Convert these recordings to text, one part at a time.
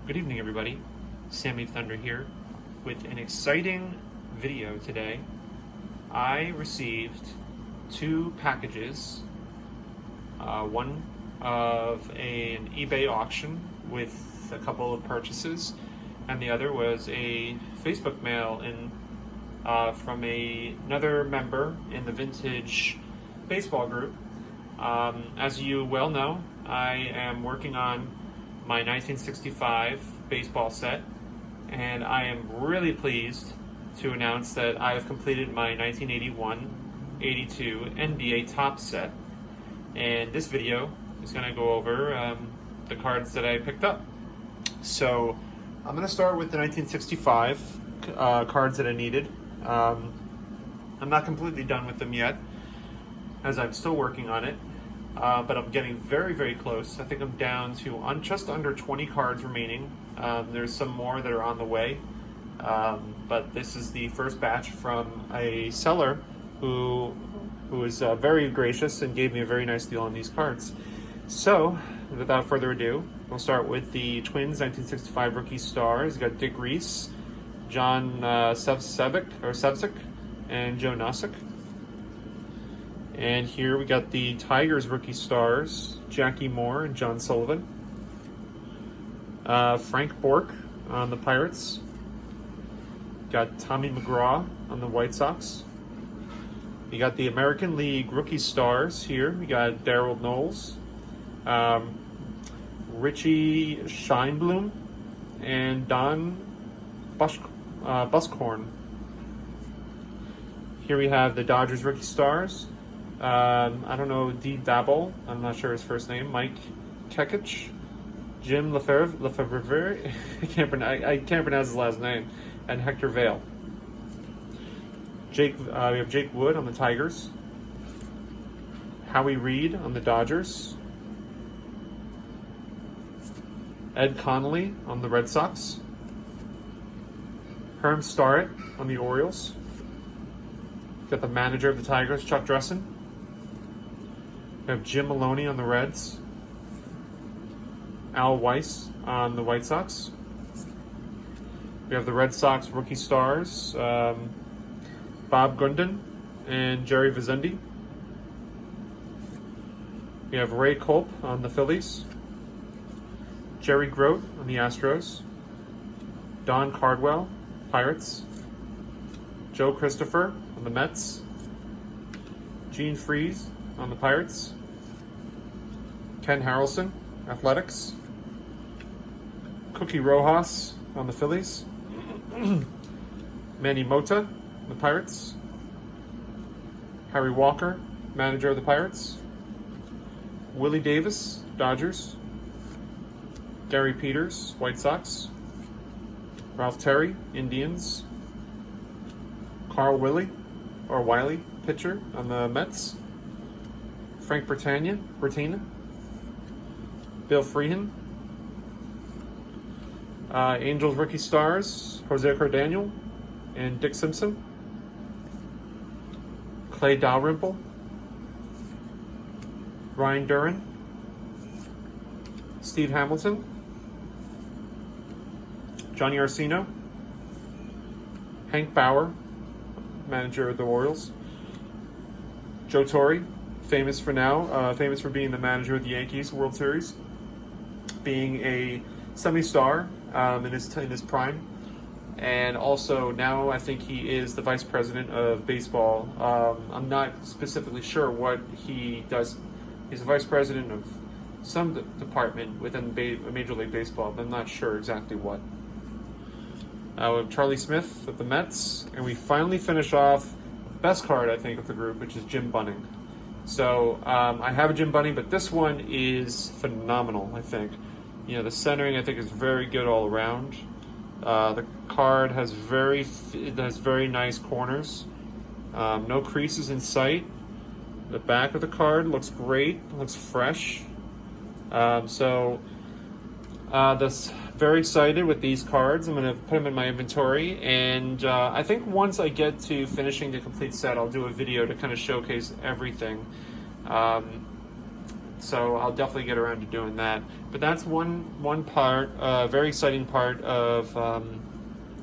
Good evening, everybody. Sammy Thunder here with an exciting video today. I received two packages, one of an eBay auction with a couple of purchases, and the other was a Facebook mail from another member in the vintage baseball group. As you well know, I am working on my 1965 baseball set, and I am really pleased to announce that I have completed my 1981-82 NBA Topps set. And this video is going to go over the cards that I picked up. So I'm going to start with the 1965 cards that I needed. I'm not completely done with them yet, as I'm still working on it. But I'm getting very, very close. I think I'm down to just under 20 cards remaining. There's some more that are on the way. But this is the first batch from a seller who was very gracious and gave me a very nice deal on these cards. So, without further ado, we'll start with the Twins 1965 rookie stars. You got Dick Reese, John Sevcik, and Joe Nosek. And here we got the Tigers rookie stars, Jackie Moore and John Sullivan. Frank Bork on the Pirates. Got Tommy McGraw on the White Sox. You got the American League rookie stars here. We got Darryl Knowles, Richie Scheinblum, and Don Buscorn. Here we have the Dodgers rookie stars. I don't know, D. Dabble, I'm not sure his first name, Mike Kekich, Jim Lefebvre, I can't pronounce his last name, and Hector Vale. We have Jake Wood on the Tigers, Howie Reed on the Dodgers, Ed Connolly on the Red Sox, Herm Starrett on the Orioles. Got the manager of the Tigers, Chuck Dressen. We have Jim Maloney on the Reds, Al Weiss on the White Sox. We have the Red Sox rookie stars, Bob Gundin and Jerry Vizendi. We have Ray Culp on the Phillies, Jerry Grote on the Astros, Don Cardwell, Pirates, Joe Christopher on the Mets, Gene Freese on the Pirates, Ken Harrelson, Athletics, Cookie Rojas on the Phillies, Manny Mota on the Pirates, Harry Walker, manager of the Pirates, Willie Davis, Dodgers, Gary Peters, White Sox, Ralph Terry, Indians, Carl Wiley, pitcher on the Mets, Frank Bertina, Bill Freehan, Angels rookie stars, Jose Cardaniel and Dick Simpson, Clay Dalrymple, Ryan Duran, Steve Hamilton, Johnny Arcino, Hank Bauer, manager of the Orioles, Joe Torre, famous for being the manager of the Yankees World Series, being a semi-star in his prime, and also now I think he is the vice president of baseball. I'm not specifically sure what he does. He's the vice president of some department within Major League Baseball, but I'm not sure exactly what. We have Charlie Smith of the Mets, and we finally finish off the best card, I think, of the group, which is Jim Bunning. So I have a Jim Bunning, but this one is phenomenal, I think. The centering, I think, is very good all around. The card has very nice corners. No creases in sight. The back of the card looks great. Looks fresh. Very excited with these cards. I'm going to put them in my inventory, and I think once I get to finishing the complete set, I'll do a video to kind of showcase everything. So I'll definitely get around to doing that. But that's one part, very exciting part of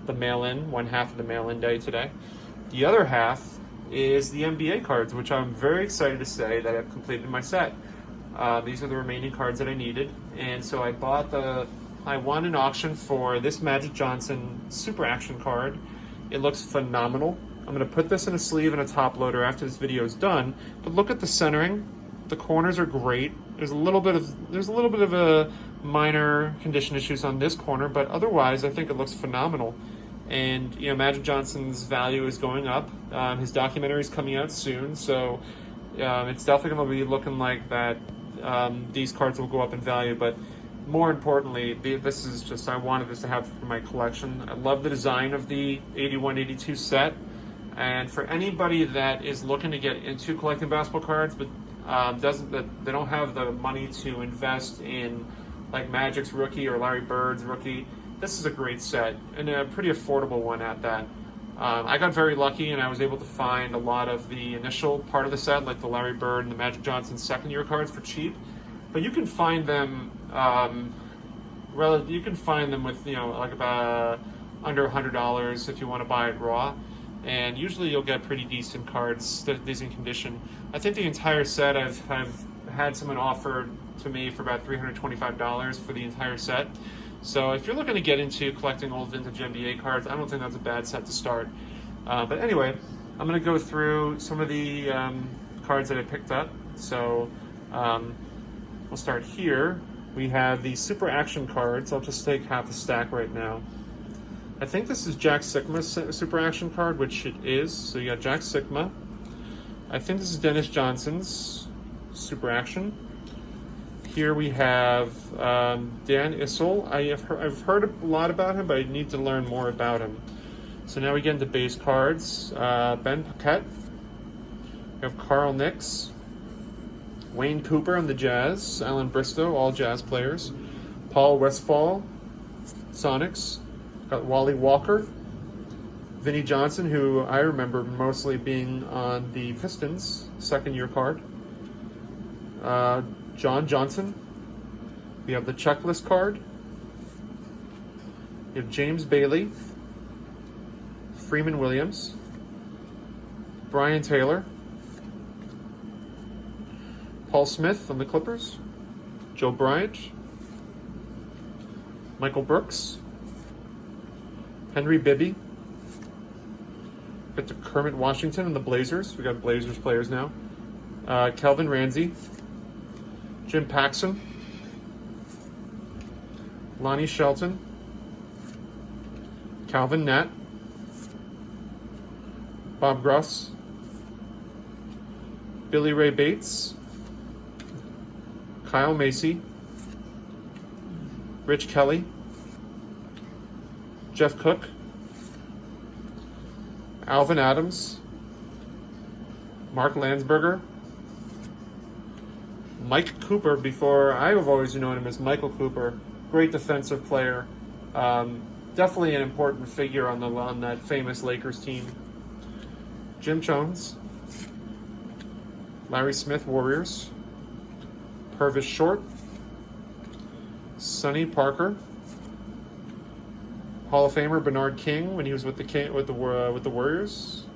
the mail-in, one half of the mail-in day today. The other half is the NBA cards, which I'm very excited to say that I've completed my set. These are the remaining cards that I needed, and so I won an auction for this Magic Johnson Super Action card. It looks phenomenal. I'm going to put this in a sleeve and a top loader after this video is done. But look at the centering. The corners are great. There's a little bit of a minor condition issues on this corner, but otherwise I think it looks phenomenal. And Magic Johnson's value is going up. His documentary is coming out soon, so it's definitely going to be looking like that. These cards will go up in value, but more importantly, I wanted this to have for my collection. I love the design of the 81-82 set, and for anybody that is looking to get into collecting basketball cards, but they don't have the money to invest in like Magic's rookie or Larry Bird's rookie, this is a great set and a pretty affordable one at that. I got very lucky and I was able to find a lot of the initial part of the set, like the Larry Bird and the Magic Johnson second year cards for cheap. But you can find them with like about under $100 if you want to buy it raw. And usually you'll get pretty decent cards, decent condition. I think the entire set I've had someone offer to me for about $325 for the entire set. So if you're looking to get into collecting old vintage NBA cards, I don't think that's a bad set to start. But anyway, I'm going to go through some of the cards that I picked up. So we'll start here. We have the Super Action cards. I'll just take half a stack right now. I think this is Jack Sikma's Super Action card, which it is. So you got Jack Sikma. I think this is Dennis Johnson's Super Action. Here we have Dan Issel. I've heard a lot about him, but I need to learn more about him. So now we get into base cards. Ben Paquette. We have Carl Nicks. Wayne Cooper on the Jazz. Alan Bristow, all Jazz players. Paul Westphal, Sonics. Got Wally Walker. Vinnie Johnson, who I remember mostly being on the Pistons, second year card. John Johnson. We have the checklist card. We have James Bailey. Freeman Williams. Brian Taylor. Paul Smith on the Clippers. Joe Bryant. Michael Brooks. Henry Bibby. Got to Kermit Washington and the Blazers. We got Blazers players now. Kelvin Ramsey. Jim Paxson. Lonnie Shelton. Calvin Nat. Bob Gruss. Billy Ray Bates. Kyle Macy. Rich Kelly. Jeff Cook. Alvin Adams. Mark Landsberger. Mike Cooper, before I've always known him as Michael Cooper. Great defensive player. Definitely an important figure on that famous Lakers team. Jim Jones. Larry Smith, Warriors. Purvis Short. Sonny Parker. Hall of Famer Bernard King when he was with the Warriors.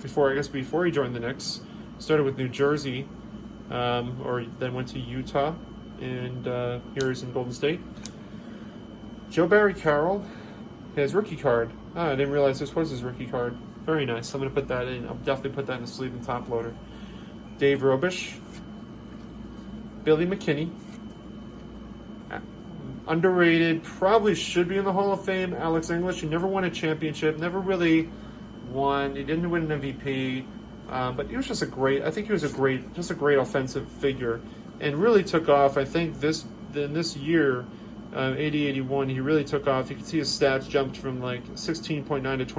Before he joined the Knicks. Started with New Jersey. Or then went to Utah, and here he's in Golden State. Joe Barry Carroll, his rookie card. I didn't realize this was his rookie card. Very nice. I'm going to put that in. I'll definitely put that in the sleeve and top loader. Dave Robish. Billy McKinney. Underrated, probably should be in the Hall of Fame. Alex English. He never won a championship, never really won. He didn't win an MVP. But he was just a great offensive figure, and really took off. I think this year, 80-81, he really took off. You can see his stats jumped from like 16.9 to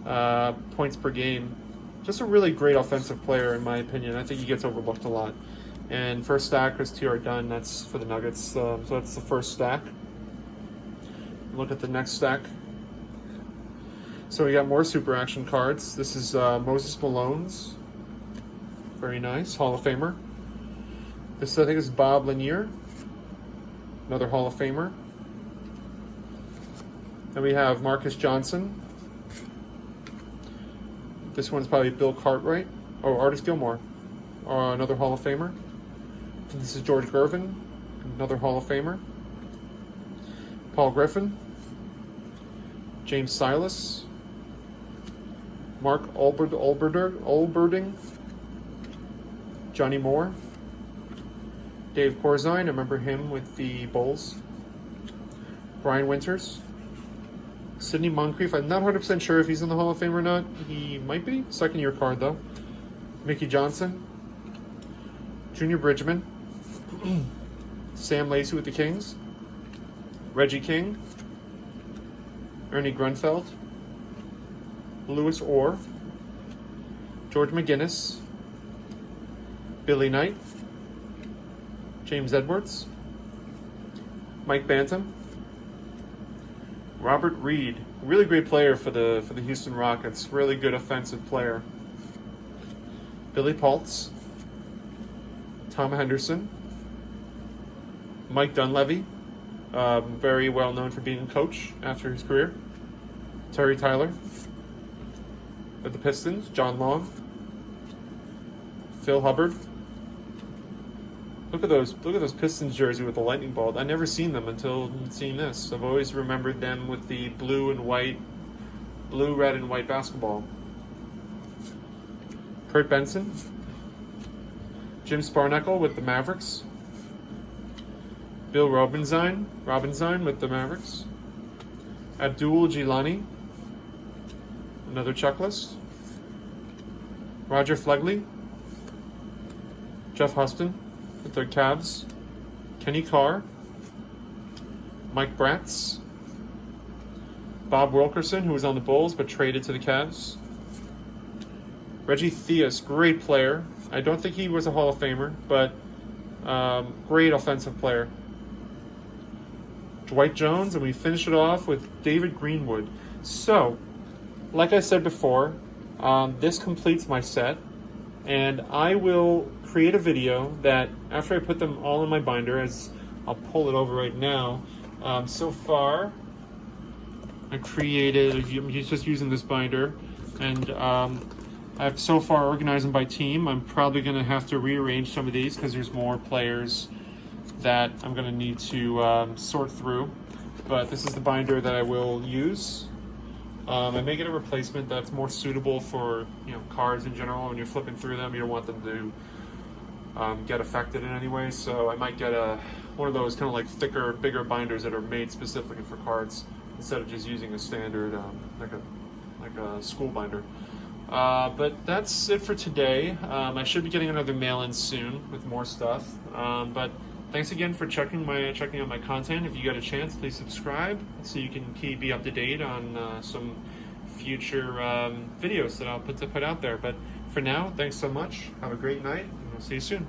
23.8 points per game. Just a really great offensive player, in my opinion. I think he gets overlooked a lot. And first stack is T.R. Dunn. That's for the Nuggets. So that's the first stack. Look at the next stack. So we got more Super Action cards. This is Moses Malone's. Very nice. Hall of Famer. This, I think, is Bob Lanier, another Hall of Famer. Then we have Marcus Johnson. This one's probably Bill Cartwright. Oh, Artis Gilmore, another Hall of Famer. And this is George Gervin, another Hall of Famer. Paul Griffin. James Silas. Mark Olberding. Johnny Moore. Dave Corzine, I remember him with the Bulls. Brian Winters. Sidney Moncrief, I'm not 100% sure if he's in the Hall of Fame or not. He might be. Second year card, though. Mickey Johnson. Junior Bridgman. Sam Lacey with the Kings. Reggie King. Ernie Grunfeld. Lewis Orr. George McGinnis. Billy Knight. James Edwards. Mike Bantam. Robert Reed, really great player for the Houston Rockets. Really good offensive player. Billy Paltz. Tom Henderson. Mike Dunleavy, very well known for being a coach after his career. Terry Tyler. With the Pistons, John Long. Phil Hubbard. Look at those Pistons jersey with the lightning bolt. I never seen them until seeing this. I've always remembered them with the blue, red, and white basketball. Kurt Benson. Jim Sparnacle with the Mavericks. Bill Robinzine with the Mavericks. Abdul Gilani. Another checklist. Roger Flegley. Jeff Huston with the Cavs. Kenny Carr. Mike Bratz. Bob Wilkerson, who was on the Bulls but traded to the Cavs. Reggie Theus, great player. I don't think he was a Hall of Famer, but great offensive player. Dwight Jones, and we finish it off with David Greenwood. So, like I said before, this completes my set, and I will create a video that, after I put them all in my binder, as I'll pull it over right now, so far, I created, I'm just using this binder, and I've so far organized them by team. I'm probably going to have to rearrange some of these because there's more players that I'm going to need to sort through. But this is the binder that I will use. I may get a replacement that's more suitable for cards in general. When you're flipping through them, you don't want them to get affected in any way. So I might get one of those kind of like thicker, bigger binders that are made specifically for cards instead of just using a standard like a school binder. But that's it for today. I should be getting another mail-in soon with more stuff. But thanks again for checking out my content. If you get a chance, please subscribe so you can be up to date on some future videos that I'll put out there. But for now, thanks so much. Have a great night, and we'll see you soon.